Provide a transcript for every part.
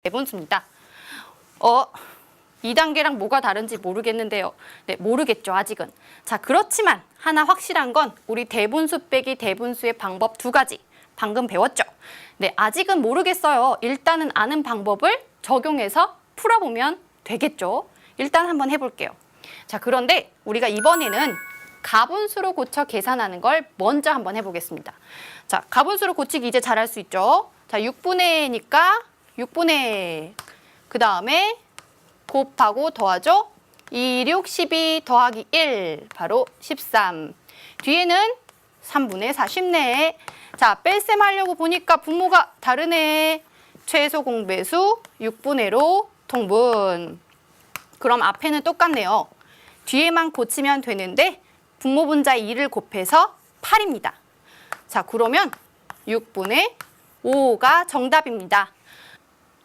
대분수입니다. 2단계랑 뭐가 다른지 모르겠는데요. 네, 모르겠죠, 아직은. 자, 그렇지만 하나 확실한 건 우리 대분수 빼기 대분수의 방법 두 가지. 방금 배웠죠? 네, 아직은 모르겠어요. 일단은 아는 방법을 적용해서 풀어보면 되겠죠. 일단 한번 해볼게요. 자, 그런데 우리가 이번에는 가분수로 고쳐 계산하는 걸 먼저 한번 해보겠습니다. 자, 가분수로 고치기 이제 잘할 수 있죠? 자, 6분의 6분의 그 다음에 곱하고 더하죠? 2, 6, 12 더하기 1 바로 13. 뒤에는 3분의 4 쉽네. 자, 뺄셈 하려고 보니까 분모가 다르네. 최소 공배수 6분의로 통분. 그럼 앞에는 똑같네요. 뒤에만 고치면 되는데 분모 분자 2를 곱해서 8입니다. 자, 그러면 6분의 5가 정답입니다.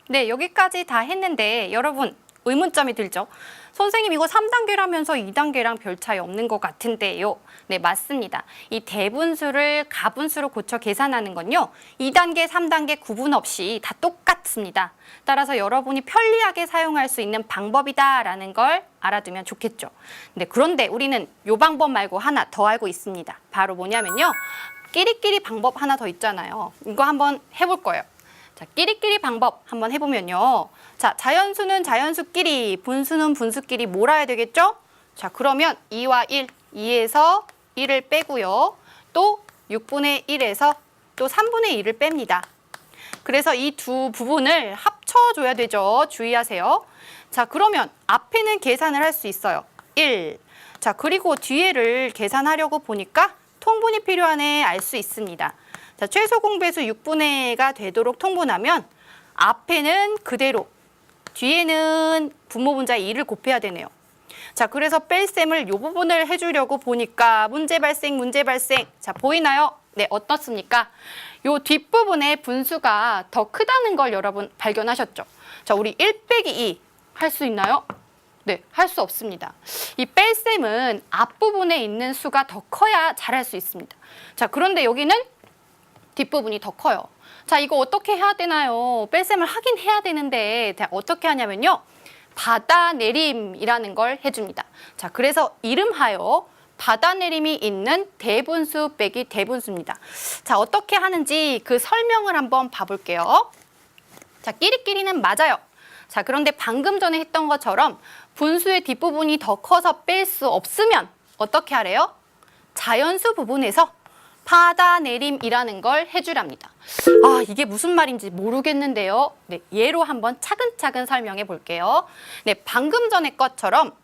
네, 여기까지 다 했는데 여러분 의문점이 들죠? 선생님 이거 3단계라면서 2단계랑 별 차이 없는 것 같은데요. 네, 맞습니다. 이 대분수를 가분수로 고쳐 계산하는 건요. 2단계, 3단계 구분 없이 다 똑같습니다. 따라서 여러분이 편리하게 사용할 수 있는 방법이다라는 걸 알아두면 좋겠죠. 네, 그런데 우리는 이 방법 말고 하나 더 알고 있습니다. 바로 뭐냐면요. 끼리끼리 방법 하나 더 있잖아요. 이거 한번 해볼 거예요. 자, 끼리끼리 방법 한번 해보면요. 자, 자연수는 자연수끼리, 분수는 분수끼리 몰아야 되겠죠? 자, 그러면 2와 1, 2에서 1을 빼고요. 또 6분의 1에서 또 3분의 1을 뺍니다. 그래서 이 두 부분을 합쳐줘야 되죠. 주의하세요. 자, 그러면 앞에는 계산을 할 수 있어요. 1. 자, 그리고 뒤에를 계산하려고 보니까 통분이 필요하네 알 수 있습니다. 자, 최소 공배수 6분의가 되도록 통분하면 앞에는 그대로, 뒤에는 분모 분자 2를 곱해야 되네요. 자, 그래서 뺄셈을 이 부분을 해주려고 보니까 문제 발생. 자, 보이나요? 네, 어떻습니까? 요 뒷부분에 분수가 더 크다는 걸 여러분 발견하셨죠? 자, 우리 1 빼기 2 할 수 있나요? 네, 할 수 없습니다. 이 뺄셈은 앞부분에 있는 수가 더 커야 잘할 수 있습니다. 자, 그런데 여기는 뒷부분이 더 커요. 자, 이거 어떻게 해야 되나요? 뺄셈을 하긴 해야 되는데 어떻게 하냐면요. 받아내림이라는 걸 해줍니다. 자, 그래서 이름하여 받아내림이 있는 대분수 빼기 대분수입니다. 자, 어떻게 하는지 그 설명을 한번 봐볼게요. 자, 끼리끼리는 맞아요. 자, 그런데 방금 전에 했던 것처럼 분수의 뒷부분이 더 커서 뺄 수 없으면 어떻게 하래요? 자연수 부분에서 받아내림이라는 걸 해주랍니다. 아, 이게 무슨 말인지 모르겠는데요. 네, 예로 한번 차근차근 설명해 볼게요. 네, 방금 전에 것처럼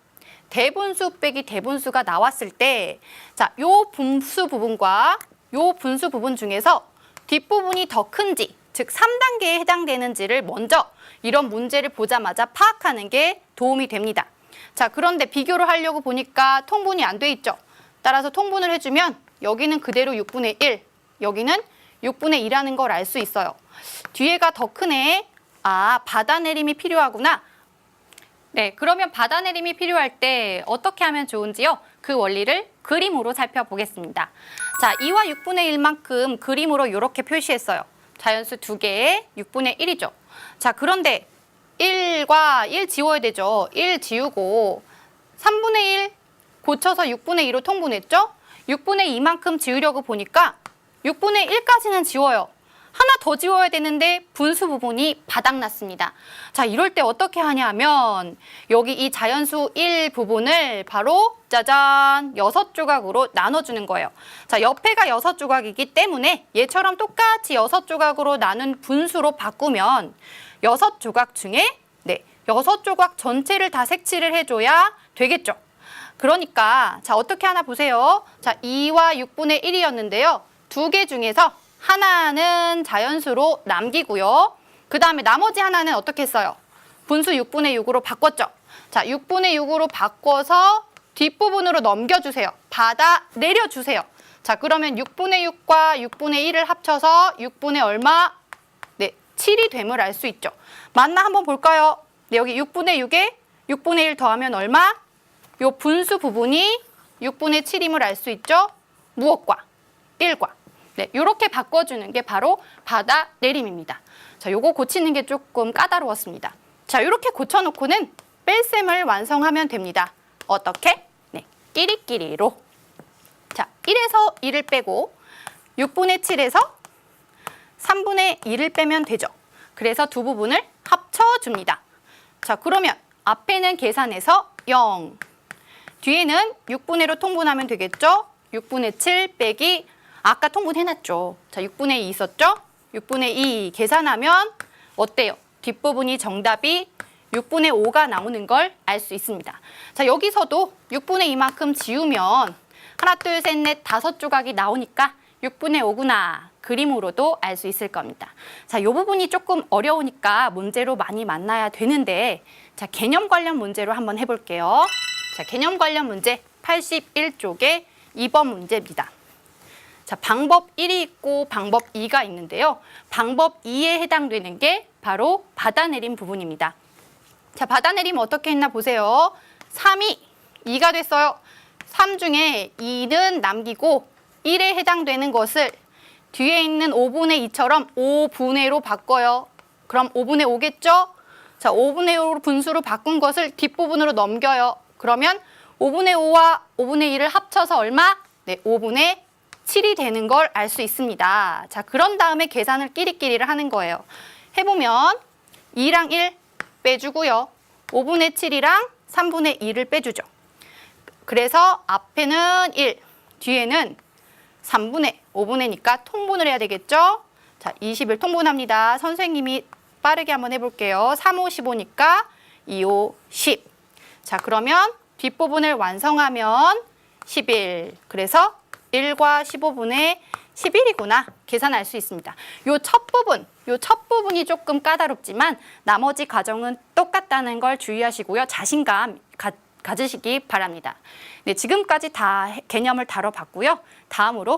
대분수 빼기 대분수가 나왔을 때, 자, 요 분수 부분과 요 분수 부분 중에서 뒷부분이 더 큰지, 즉 3단계에 해당되는지를 먼저 이런 문제를 보자마자 파악하는 게 도움이 됩니다. 자, 그런데 비교를 하려고 보니까 통분이 안 돼 있죠. 따라서 통분을 해주면 여기는 그대로 6분의 1, 여기는 6분의 2라는 걸 알 수 있어요. 뒤에가 더 크네. 아, 받아내림이 필요하구나. 네, 그러면 받아내림이 필요할 때 어떻게 하면 좋은지요? 그 원리를 그림으로 살펴보겠습니다. 자, 2와 6분의 1만큼 그림으로 이렇게 표시했어요. 자연수 2개에 6분의 1이죠. 자, 그런데 1과 1 지워야 되죠. 1 지우고 3분의 1 고쳐서 6분의 2로 통분했죠? 6분의 2만큼 지우려고 보니까 6분의 1까지는 지워요. 하나 더 지워야 되는데 분수 부분이 바닥났습니다. 자, 이럴 때 어떻게 하냐면 여기 이 자연수 1 부분을 바로 짜잔 6조각으로 나눠주는 거예요. 자, 옆에가 6조각이기 때문에 얘처럼 똑같이 6조각으로 나눈 분수로 바꾸면 6조각 중에 6조각 전체를 다 색칠을 해줘야 되겠죠. 그러니까 자, 어떻게 하나 보세요. 자, 2와 6분의 1이었는데요. 두 개 중에서 하나는 자연수로 남기고요. 그 다음에 나머지 하나는 어떻게 했어요? 분수 6분의 6으로 바꿨죠. 자, 6분의 6으로 바꿔서 뒷부분으로 넘겨주세요. 받아 내려주세요. 자, 그러면 6분의 6과 6분의 1을 합쳐서 6분의 얼마? 네, 7이 됨을 알 수 있죠. 맞나 한번 볼까요? 네, 여기 6분의 6에 6분의 1 더하면 얼마? 요 분수 부분이 6분의 7임을 알 수 있죠? 무엇과? 1과. 네, 이렇게 바꿔주는 게 바로 받아내림입니다. 자, 요거 고치는 게 조금 까다로웠습니다. 자, 이렇게 고쳐놓고는 뺄셈을 완성하면 됩니다. 어떻게? 네, 끼리끼리로. 자, 1에서 2를 빼고 6분의 7에서 3분의 2를 빼면 되죠. 그래서 두 부분을 합쳐줍니다. 자, 그러면 앞에는 계산해서 0, 뒤에는 6분의로 통분하면 되겠죠? 6분의 7 빼기 아까 통분해놨죠. 자, 6분의 2 있었죠? 6분의 2 계산하면 어때요? 뒷부분이 정답이 6분의 5가 나오는 걸 알 수 있습니다. 자, 여기서도 6분의 2만큼 지우면 하나, 둘, 셋, 넷, 5조각이 나오니까 6분의 5구나 그림으로도 알 수 있을 겁니다. 자, 이 부분이 조금 어려우니까 문제로 많이 만나야 되는데 자, 개념 관련 문제로 한번 해볼게요. 자, 개념 관련 문제 81쪽의 2번 문제입니다. 자, 방법 1이 있고 방법 2가 있는데요. 방법 2에 해당되는 게 바로 받아내림 부분입니다. 자, 받아내림 어떻게 했나 보세요. 3이 2가 됐어요. 3 중에 2는 남기고 1에 해당되는 것을 뒤에 있는 5분의 2처럼 5분의로 바꿔요. 그럼 5분의 5겠죠? 자, 5분의 5로 분수로 바꾼 것을 뒷부분으로 넘겨요. 그러면 5분의 5와 5분의 2를 합쳐서 얼마? 네, 5분의 7이 되는 걸 알 수 있습니다. 자, 그런 다음에 계산을 끼리끼리를 하는 거예요. 해보면 2랑 1 빼주고요. 5분의 7이랑 3분의 2를 빼주죠. 그래서 앞에는 1, 뒤에는 3분의 5분의니까 통분을 해야 되겠죠? 자, 20을 통분합니다. 선생님이 빠르게 한번 해볼게요. 3, 5, 15니까 2, 5, 10. 자, 그러면 뒷부분을 완성하면 11. 그래서 1과 15분의 11이구나 계산할 수 있습니다. 요 첫 부분이 조금 까다롭지만 나머지 과정은 똑같다는 걸 주의하시고요. 자신감 가지시기 바랍니다. 네, 지금까지 다 개념을 다뤄봤고요. 다음으로